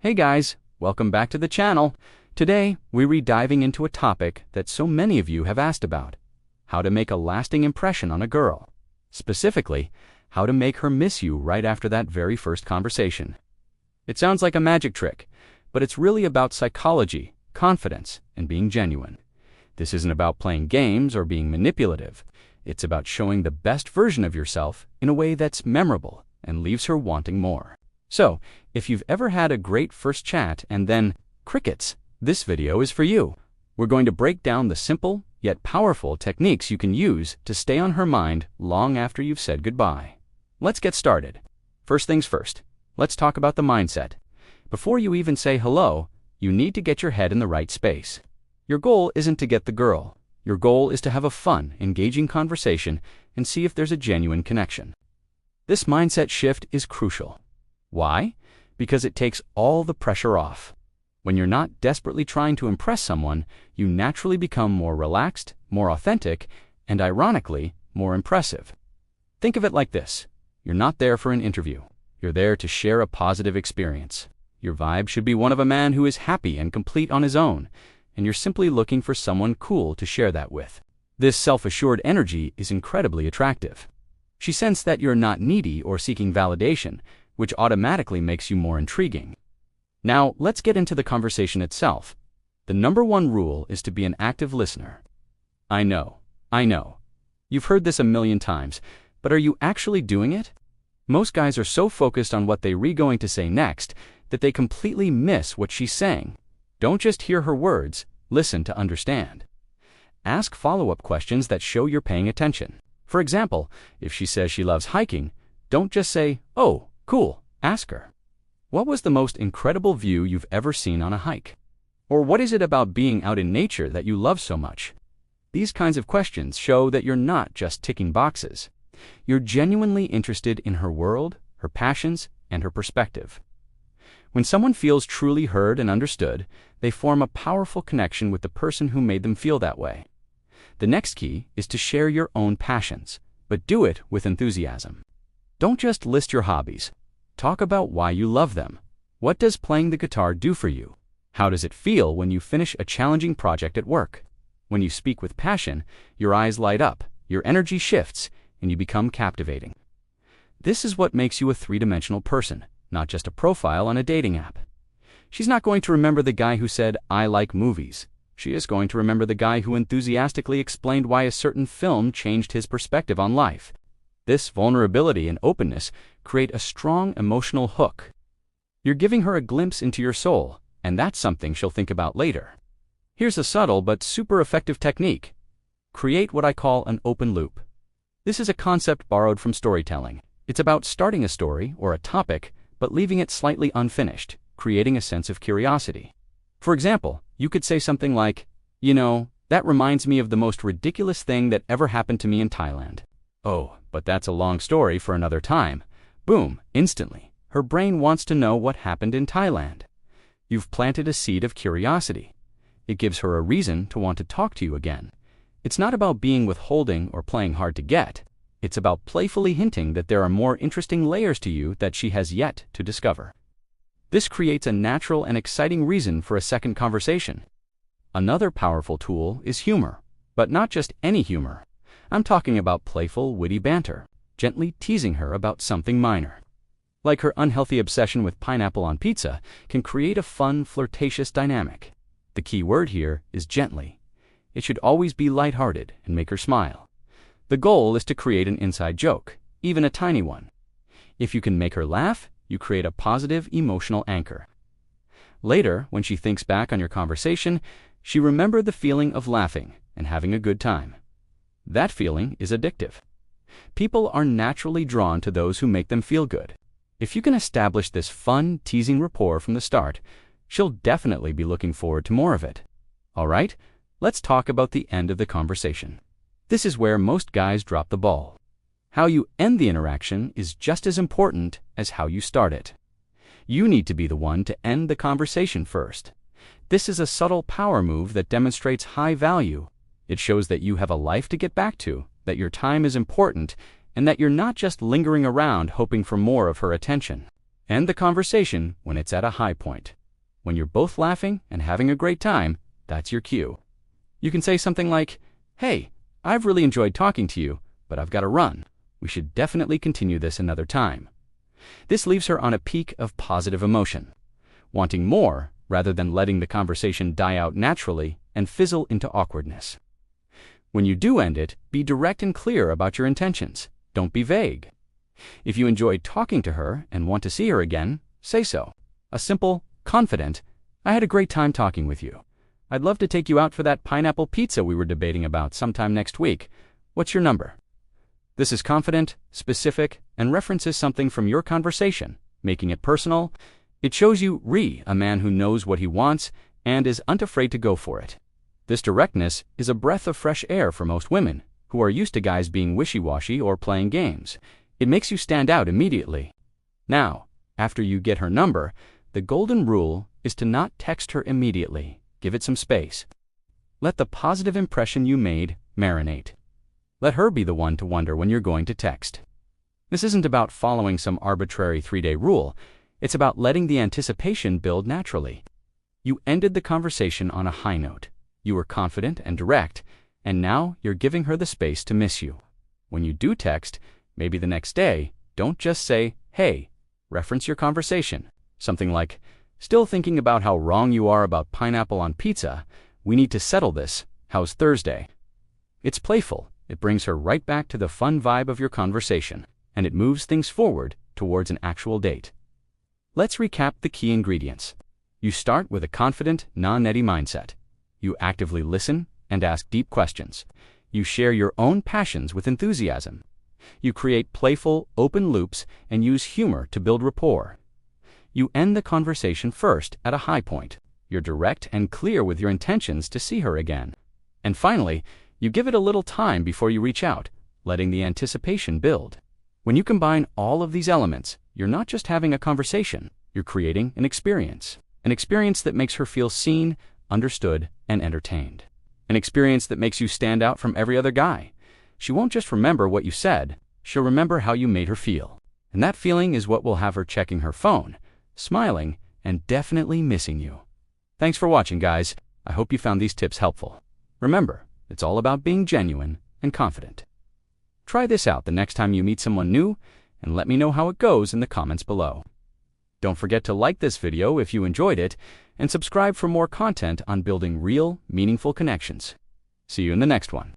Hey guys, welcome back to the channel. Today, we're diving into a topic that so many of you have asked about: how to make a lasting impression on a girl. Specifically, how to make her miss you right after that very first conversation. It sounds like a magic trick, but it's really about psychology, confidence, and being genuine. This isn't about playing games or being manipulative. It's about showing the best version of yourself in a way that's memorable and leaves her wanting more. So, if you've ever had a great first chat and then crickets, this video is for you. We're going to break down the simple yet powerful techniques you can use to stay on her mind long after you've said goodbye. Let's get started. First things first, let's talk about the mindset. Before you even say hello, you need to get your head in the right space. Your goal isn't to get the girl. Your goal is to have a fun, engaging conversation and see if there's a genuine connection. This mindset shift is crucial. Why? Because it takes all the pressure off. When you're not desperately trying to impress someone, you naturally become more relaxed, more authentic, and ironically, more impressive. Think of it like this: you're not there for an interview. You're there to share a positive experience. Your vibe should be one of a man who is happy and complete on his own, and you're simply looking for someone cool to share that with. This self-assured energy is incredibly attractive. She sensed that you're not needy or seeking validation, which automatically makes you more intriguing. Now, let's get into the conversation itself. The number one rule is to be an active listener. I know. You've heard this a million times, but are you actually doing it? Most guys are so focused on what they're going to say next that they completely miss what she's saying. Don't just hear her words, listen to understand. Ask follow-up questions that show you're paying attention. For example, if she says she loves hiking, don't just say, "Oh, cool." Ask her, what was the most incredible view you've ever seen on a hike? Or what is it about being out in nature that you love so much? These kinds of questions show that you're not just ticking boxes. You're genuinely interested in her world, her passions, and her perspective. When someone feels truly heard and understood, they form a powerful connection with the person who made them feel that way. The next key is to share your own passions, but do it with enthusiasm. Don't just list your hobbies. Talk about why you love them. What does playing the guitar do for you? How does it feel when you finish a challenging project at work? When you speak with passion, your eyes light up, your energy shifts, and you become captivating. This is what makes you a three-dimensional person, not just a profile on a dating app. She's not going to remember the guy who said, "I like movies." She is going to remember the guy who enthusiastically explained why a certain film changed his perspective on life. This vulnerability and openness create a strong emotional hook. You're giving her a glimpse into your soul, and that's something she'll think about later. Here's a subtle but super effective technique. Create what I call an open loop. This is a concept borrowed from storytelling. It's about starting a story or a topic, but leaving it slightly unfinished, creating a sense of curiosity. For example, you could say something like, "That reminds me of the most ridiculous thing that ever happened to me in Thailand." "Oh, but that's a long story for another time." Boom, instantly. Her brain wants to know what happened in Thailand. You've planted a seed of curiosity. It gives her a reason to want to talk to you again. It's not about being withholding or playing hard to get. It's about playfully hinting that there are more interesting layers to you that she has yet to discover. This creates a natural and exciting reason for a second conversation. Another powerful tool is humor, but not just any humor. I'm talking about playful, witty banter, gently teasing her about something minor. Like her unhealthy obsession with pineapple on pizza can create a fun, flirtatious dynamic. The key word here is gently. It should always be lighthearted and make her smile. The goal is to create an inside joke, even a tiny one. If you can make her laugh, you create a positive emotional anchor. Later, when she thinks back on your conversation, she remembers the feeling of laughing and having a good time. That feeling is addictive. People are naturally drawn to those who make them feel good. If you can establish this fun, teasing rapport from the start, she'll definitely be looking forward to more of it. All right, let's talk about the end of the conversation. This is where most guys drop the ball. How you end the interaction is just as important as how you start it. You need to be the one to end the conversation first. This is a subtle power move that demonstrates high value. It shows that you have a life to get back to, that your time is important, and that you're not just lingering around hoping for more of her attention. End the conversation when it's at a high point. When you're both laughing and having a great time, that's your cue. You can say something like, "Hey, I've really enjoyed talking to you, but I've got to run. We should definitely continue this another time." This leaves her on a peak of positive emotion, wanting more rather than letting the conversation die out naturally and fizzle into awkwardness. When you do end it, be direct and clear about your intentions. Don't be vague. If you enjoyed talking to her and want to see her again, say so. A simple, confident, "I had a great time talking with you. I'd love to take you out for that pineapple pizza we were debating about sometime next week. What's your number?" This is confident, specific, and references something from your conversation, making it personal. It shows you a man who knows what he wants and is unafraid to go for it. This directness is a breath of fresh air for most women, who are used to guys being wishy-washy or playing games. It makes you stand out immediately. Now, after you get her number, the golden rule is to not text her immediately. Give it some space. Let the positive impression you made marinate. Let her be the one to wonder when you're going to text. This isn't about following some arbitrary 3-day rule. It's about letting the anticipation build naturally. You ended the conversation on a high note. You were confident and direct, and now you're giving her the space to miss you. When you do text, maybe the next day, don't just say, "Hey," reference your conversation. Something like, "Still thinking about how wrong you are about pineapple on pizza. We need to settle this. How's Thursday?" It's playful. It brings her right back to the fun vibe of your conversation, and it moves things forward towards an actual date. Let's recap the key ingredients. You start with a confident, non-netty mindset. You actively listen and ask deep questions. You share your own passions with enthusiasm. You create playful, open loops and use humor to build rapport. You end the conversation first at a high point. You're direct and clear with your intentions to see her again. And finally, you give it a little time before you reach out, letting the anticipation build. When you combine all of these elements, you're not just having a conversation, you're creating an experience that makes her feel seen, understood, and entertained. An experience that makes you stand out from every other guy. She won't just remember what you said, she'll remember how you made her feel. And that feeling is what will have her checking her phone, smiling, and definitely missing you. Thanks for watching, guys. I hope you found these tips helpful. Remember, it's all about being genuine and confident. Try this out the next time you meet someone new, and let me know how it goes in the comments below. Don't forget to like this video if you enjoyed it, and subscribe for more content on building real, meaningful connections. See you in the next one.